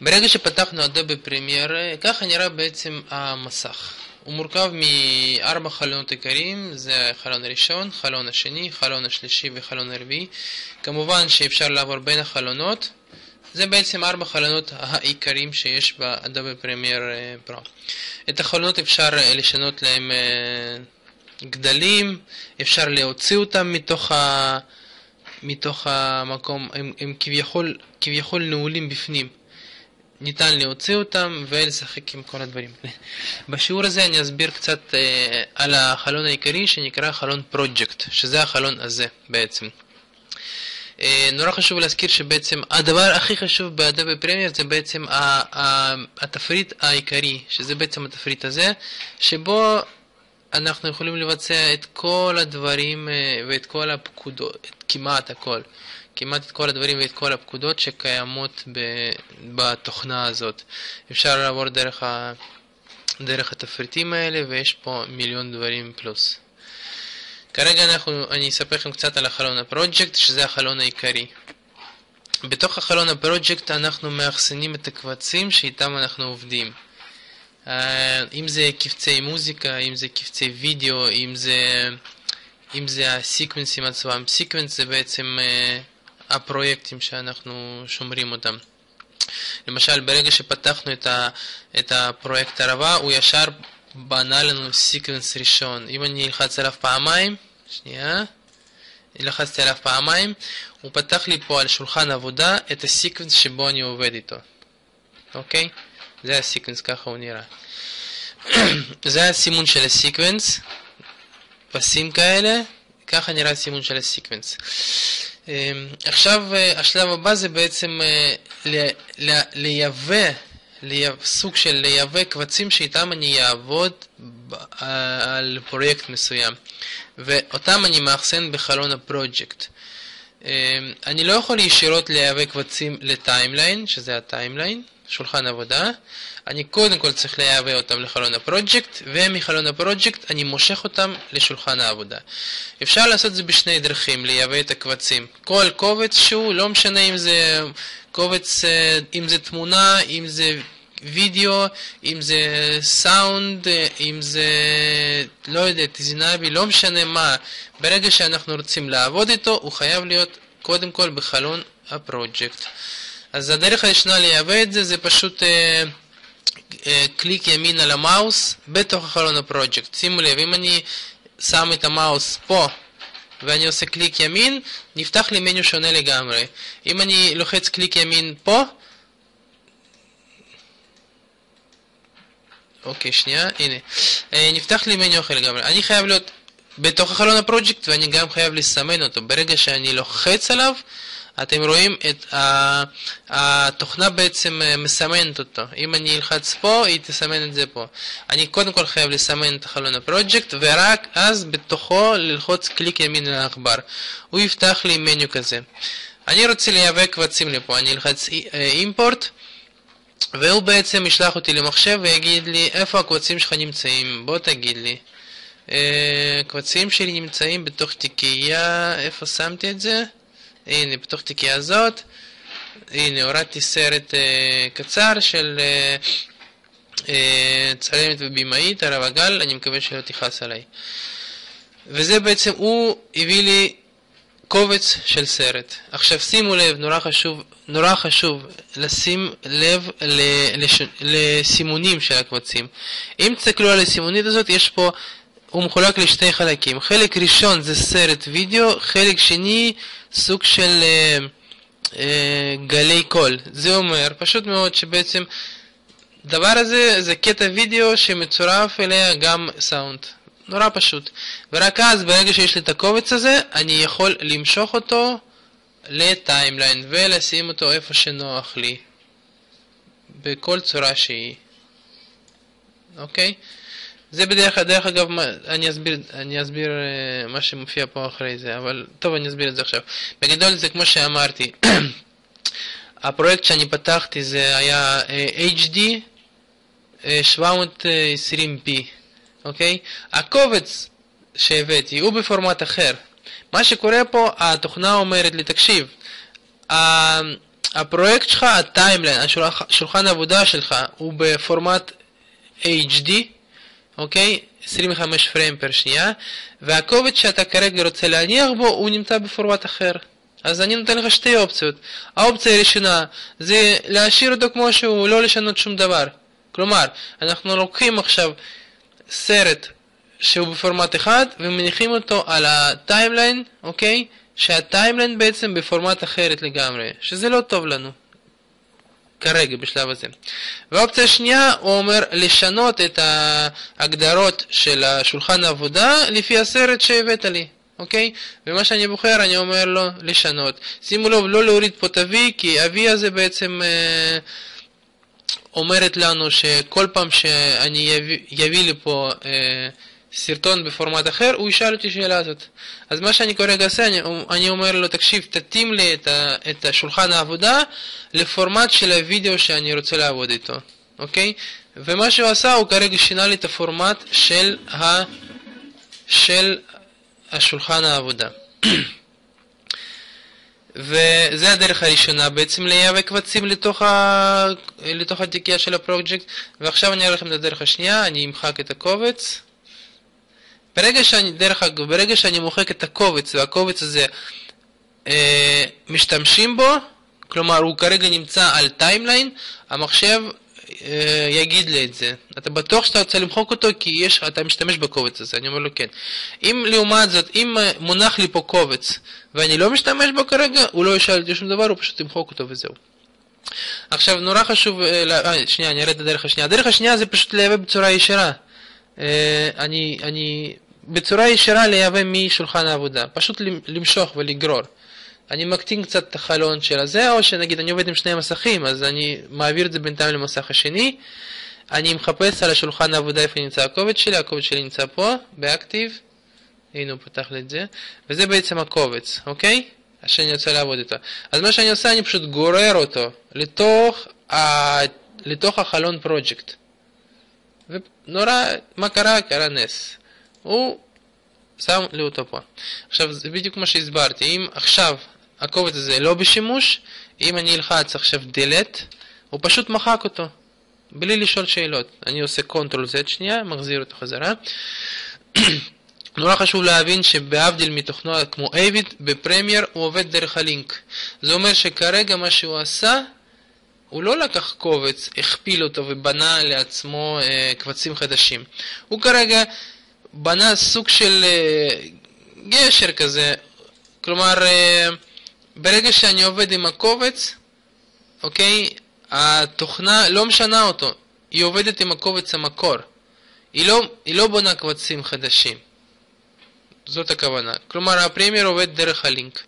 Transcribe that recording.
ברגע שפתחנו אדובי פרמייר, ככה נראה בעצם המסך. הוא מורכב מ4 חלונות עיקריים, זה החלון הראשון, חלון השני, חלון השלישי וחלון הרביעי. כמובן שאפשר לעבור בין החלונות. זה בעצם 4 חלונות העיקריים שיש באדובי פרמייר פרו. את החלונות אפשר לשנות להם גדלים, אפשר להוציא אותם מתוך המקום, הם כביכול נעולים בפנים. ניתן להוציא אותם ולשחק עם כל הדברים. בשיעור הזה אני אסביר קצת על החלון העיקרי שנקרא חלון פרויקט, שזה החלון הזה בעצם. נורא חשוב להזכיר שבעצם הדבר הכי חשוב באדובי פרמייר זה בעצם התפריט העיקרי, שזה בעצם התפריט הזה, שבו אנחנו יכולים לבצע את כל הדברים ואת כל הפקודות, כמעט את כל הדברים ואת כל הפקודות שקיימות בתוכנה הזאת. אפשר לעבור דרך התפריטים האלה, ויש פה מיליון דברים פלוס. כרגע אני אספר לכם קצת על החלון הפרויקט, שזה החלון העיקרי. בתוך החלון הפרויקט אנחנו מאחסנים את הקבצים שאיתם אנחנו עובדים. אם זה קבצי מוזיקה, אם זה קבצי וידאו, אם זה הסיקוונסים עצמם. סיקוונס זה בעצם הפרויקטים שאנחנו שומרים אותם. למשל, ברגע שפתחנו את הפרויקט הרבה, הוא ישר בנה לנו סיקוונס ראשון. אם אני אלחץ עליו פעמיים, לחצתי עליו פעמיים, הוא פתח לי פה על שולחן עבודה את הסיקוונס שבו אני עובד איתו. אוקיי? זה הסיקוונס, ככה הוא נראה. זה הסימון של הסיקוונס, פסים כאלה, ככה נראה הסימון של הסיקוונס. עכשיו השלב הבא זה בעצם סוג של לייבא קבצים שאיתם אני אעבוד על פרויקט מסוים, ואותם אני מאחסן בחלון הפרויקט. אני לא יכול ישירות לייבא קבצים לטיימליין, שזה הטיימליין, שולחן עבודה. אני קודם כל צריך לייבא אותם לחלון הפרויקט, ומחלון הפרויקט אני מושך אותם לשולחן העבודה. אפשר לעשות את זה בשני דרכים, לייבא את הקבצים. כל קובץ שהוא, לא משנה אם זה קובץ, אם זה תמונה, אם זה וידאו, אם זה סאונד, אם זה, לא יודע, תזינבי, לא משנה מה. ברגע שאנחנו רוצים לעבוד איתו, הוא חייב להיות קודם כל בחלון הפרויקט. אז הדרך הראשונה לייבא את זה, זה פשוט קליק ימין על המאוס בתוך החלון הפרויקט. שימו לב, אם אני שם את המאוס פה ואני עושה קליק ימין, נפתח לי מניו שונה לגמרי. אם אני לוחץ קליק ימין פה, אוקיי, שנייה, הנה, נפתח לי מניו אחר לגמרי. אני חייב להיות בתוך החלון הפרויקט, ואני גם חייב לסמן אותו. ברגע שאני לוחץ עליו, אתם רואים את התוכנה בעצם מסמנת אותו. אם אני אלחץ פה, היא תסמן את זה פה. אני קודם כל חייב לסמן את החלון הפרויקט, ורק אז בתוכו ללחוץ קליק ימין על העכבר. הוא יפתח לי מניו כזה. אני רוצה לייבא קבצים לפה, אני אלחץ אימפורט, והוא בעצם ישלח אותי למחשב ויגיד לי איפה הקבצים שלך נמצאים. בוא תגיד לי. הקבצים שלי נמצאים בתוך תיקייה, איפה שמתי את זה? הנה, בתוך תיקייה הזאת. הנה, הורדתי סרט קצר של צלמת ובימאית, הרב הגל, אני מקווה שלא תכעס עליי. וזה בעצם, הוא הביא לי קובץ של סרט. עכשיו שימו לב, נורא חשוב לשים לב לסימונים של הקבצים. אם תסתכלו על הסימונית הזאת, יש פה, הוא מחולק לשתי חלקים. חלק ראשון זה סרט וידאו, חלק שני סוג של גלי קול. זה אומר פשוט מאוד שבעצם דבר הזה זה קטע וידאו שמצורף אליה גם סאונד. נורא פשוט. ורק אז ברגע שיש לי את הקובץ הזה, אני יכול למשוך אותו לטיימליין ולשים אותו איפה שנוח לי. בכל צורה שהיא. אוקיי? זה דרך אגב, אני אסביר מה שמופיע פה אחרי זה, אבל טוב, אני אסביר את זה עכשיו. בגדול זה כמו שאמרתי, הפרויקט שאני פתחתי זה היה HD 720p, אוקיי? הקובץ שהבאתי הוא בפורמט אחר. מה שקורה פה, התוכנה אומרת לי, תקשיב, הפרויקט שלך, הטיימליין, השולחן העבודה שלך, הוא בפורמט HD, אוקיי? 25 פריים פר שנייה, והקובץ שאתה כרגע רוצה להניח בו, הוא נמצא בפורמט אחר. אז אני נותן לך שתי אופציות. האופציה הראשונה זה להשאיר אותו כמו שהוא, לא לשנות שום דבר. כלומר, אנחנו לוקחים עכשיו סרט שהוא בפורמט אחד, ומניחים אותו על הטיימליין, אוקיי? שהטיימליין בעצם בפורמט אחרת לגמרי, שזה לא טוב לנו. כרגע בשלב הזה. והאופציה השנייה, הוא אומר לשנות את ההגדרות של השולחן העבודה לפי הסרט שהבאת לי, אוקיי? ומה שאני בוחר, אני אומר לו לשנות. שימו לב, לא להוריד פה את ה-V, כי ה-V הזה בעצם אומרת לנו שכל פעם שאני יביא לי פה סרטון בפורמט אחר, הוא ישאל אותי שאלה הזאת. אז מה שאני כרגע עושה, אני אומר לו, תקשיב, תתאים לי את השולחן העבודה לפורמט של הוידאו שאני רוצה לעבוד איתו, אוקיי? ומה שהוא עשה, הוא כרגע שינה לי את הפורמט של השולחן העבודה. וזה הדרך הראשונה, בעצם לייבא קבצים לתוך התיקייה של הפרויקט. ועכשיו אני אראה לכם את הדרך השנייה, אני אמחק את הקובץ. ברגע שאני מוחק את הקובץ, והקובץ הזה משתמשים בו, כלומר הוא כרגע נמצא על טיימליין, המחשב יגיד לי את זה. אתה בטוח שאתה רוצה למחוק אותו כי אתה משתמש בקובץ הזה? אני אומר לו כן. אם לעומת זאת, אם מונח לי פה קובץ ואני לא משתמש בו כרגע, הוא לא ישאל אותי שום דבר, הוא פשוט ימחוק אותו וזהו. עכשיו נורא חשוב, שנייה, אני אראה את הדרך השנייה. הדרך השנייה זה פשוט לייבא בצורה ישירה. אני בצורה ישירה לייבא משולחן העבודה, פשוט למשוך ולגרור. אני מקטין קצת את החלון של הזה, או שנגיד אני עובד עם שני מסכים, אז אני מעביר את זה בינתיים למסך השני. אני מחפש על השולחן העבודה איפה נמצא הקובץ שלי, הקובץ שלי נמצא פה, באקטיב. הנה הוא פתח לי את זה. וזה בעצם הקובץ, אוקיי? שאני רוצה לעבוד איתו. אז מה שאני עושה, אני פשוט גורר אותו לתוך החלון פרויקט. ונורא, מה קרה? קרה נס. הוא שם לי אותו פה. עכשיו, זה בדיוק מה שהסברתי. אם עכשיו הקובץ הזה לא בשימוש, אם אני אלחץ עכשיו delete, הוא פשוט מחק אותו. בלי לשאול שאלות. אני עושה Ctrl-Z שנייה, מחזיר אותו חזרה. נורא חשוב להבין שבהבדיל מתוכנה כמו אייביט, בפרמייר הוא עובד דרך הלינק. זה אומר שכרגע מה שהוא עשה, הוא לא לקח קובץ, הכפיל אותו ובנה לעצמו קבצים חדשים. הוא כרגע בנה סוג של גשר כזה. כלומר, ברגע שאני עובד עם הקובץ, אוקיי, התוכנה לא משנה אותו. היא עובדת עם הקובץ המקור. היא לא בונה קבצים חדשים. זאת הכוונה. כלומר, הפרמייר עובד דרך הלינק.